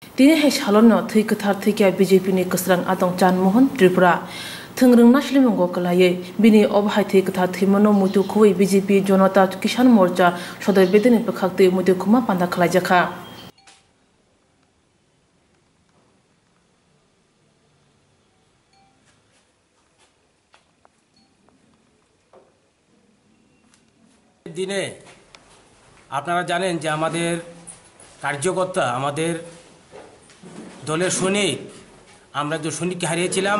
Dini hai shalonno thui kathar thikya BJP ni kasrang atong Chan Mohan Tripura thengrung na shlimongo kalaye bini obhai thei kathar thimono mutu khoi BJP Janata Kisan Morcha sodai bedeni pakhakte mutu khuma panda khalai jakha দিনে আপনারা জানেন যে আমাদের কার্যকর্তা আমাদের দলের সৈনিক আমরা যে সৈনিককে হারিয়েছিলাম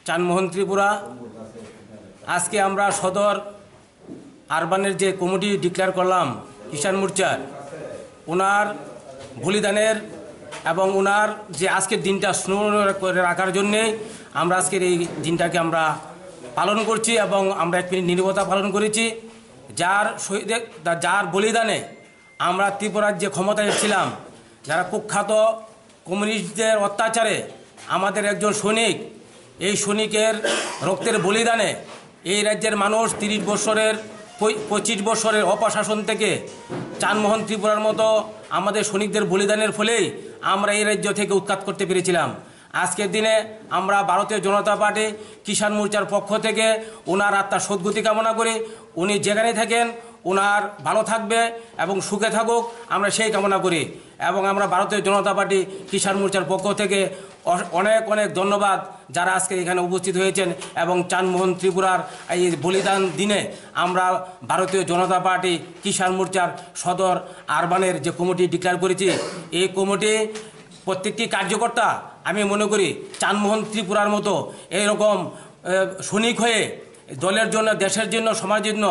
চানমোহন ত্রিপুরা আজকে আমরা সদর আরবানের যে কমিটি ডিক্লেয়ার করলাম কিষাণ মোর্চার ওনার বলিদানের এবং ওনার যে আজকের দিনটা স্মরণ করে রাখার জন্যে আমরা আজকের এই দিনটাকে আমরা পালন করছি এবং আমরা এক মিনিট নীরবতা পালন করেছি যার বলিদানে আমরা ত্রিপুরার যে ক্ষমতায় ছিলাম যারা কুখ্যাত কমিউনিস্টদের অত্যাচারে আমাদের একজন সৈনিক এই সৈনিকের রক্তের বলিদানে এই রাজ্যের মানুষ 25 বছরের অপশাসন থেকে চানমোহন ত্রিপুরার মতো আমাদের সৈনিকদের বলিদানের ফলেই আমরা এই রাজ্য থেকে উৎখাত করতে পেরেছিলাম। আজকের দিনে আমরা ভারতীয় জনতা পার্টি কিষাণ মোর্চার পক্ষ থেকে ওনার আত্মার সদ্গতি কামনা করি। উনি যেখানেই থাকেন ওনার ভালো থাকবে এবং সুখে থাকুক আমরা সেই কামনা করি এবং আমরা ভারতীয় জনতা পার্টি কিষাণ মোর্চার পক্ষ থেকে অনেক অনেক ধন্যবাদ যারা আজকে এখানে উপস্থিত হয়েছেন এবং চানমোহন ত্রিপুরার এই বলিদান দিনে আমরা ভারতীয় জনতা পার্টি কিষাণ মোর্চার সদর আরবানের যে কমিটি ডিক্লেয়ার করেছি এই কমিটি প্রত্যেকটি কার্যকর্তা আমি মনে করি চানমোহন ত্রিপুরার মতো এইরকম সৈনিক হয়ে দলের জন্য দেশের জন্য সমাজের জন্য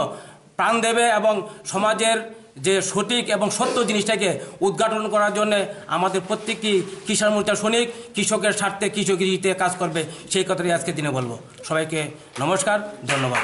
প্রাণ দেবে এবং সমাজের যে সঠিক এবং সত্য জিনিসটাকে উদ্ঘাটন করার জন্য আমাদের প্রত্যেকটি কিষাণ মোর্চার সৈনিক কৃষকের স্বার্থে কৃষকগিরিতে কাজ করবে সেই কথাই আজকের দিনে বলবো। সবাইকে নমস্কার, ধন্যবাদ।